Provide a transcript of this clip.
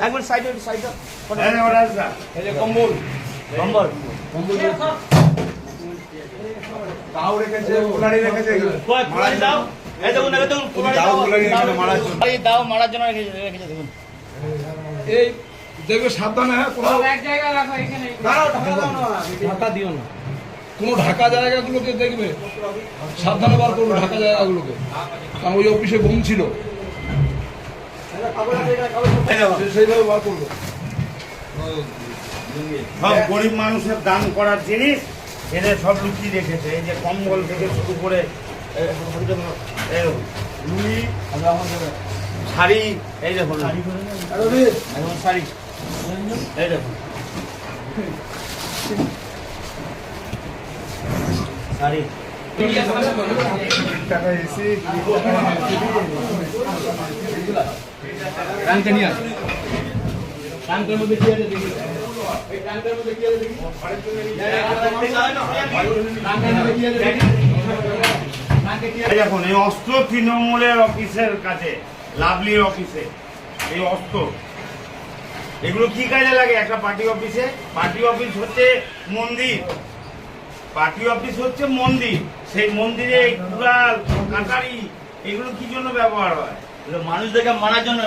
একবার সাইডে কম্বল কম্বল কম্বল তাও রেখেছে, কুলারি রেখেছে, কুলারি দাও, এই দেখুন দেখুন কুলারি দাও, দাও মারার জন্য রেখেছে দেখুন। এই দেখবে সাবধানে, কোথাও এক জায়গায় রাখো, এখানে ঢাকা দিও না, কোনো ঢাকা জায়গাগুলোকে দেখবে সাবধানে বার করবে, ঢাকা জায়গাগুলোকে, কারণ ওই অফিসে বোম ছিল সেইভাবে বার করবে। সব গরিব মানুষের দান করার জিনিস এদের সব লুকিয়ে রেখেছে। এই যে কম্বল থেকে শুরু করে লুঙ্গি, শাড়ি, এই দেখুন শাড়ি, এই দেখুন শাড়ি, ট্যাঙ্কের মধ্যে কি আছে দেখি, এই ট্যাঙ্কের মধ্যে কি আছে দেখি, দেখুন এই অস্ত্র তৃণমূলের অফিসের কাছে, লাভলির অফিসে এই অস্ত্র, এগুলো কি কাজে লাগে একটা পার্টি অফিসে? পার্টি অফিস হচ্ছে মন্দির, পার্টি অফিস হচ্ছে মন্দির, সেই মন্দিরে কুড়াল, কাটারি, এগুলো কি জন্য ব্যবহার হয়? মানুষদেরকে মারার জন্য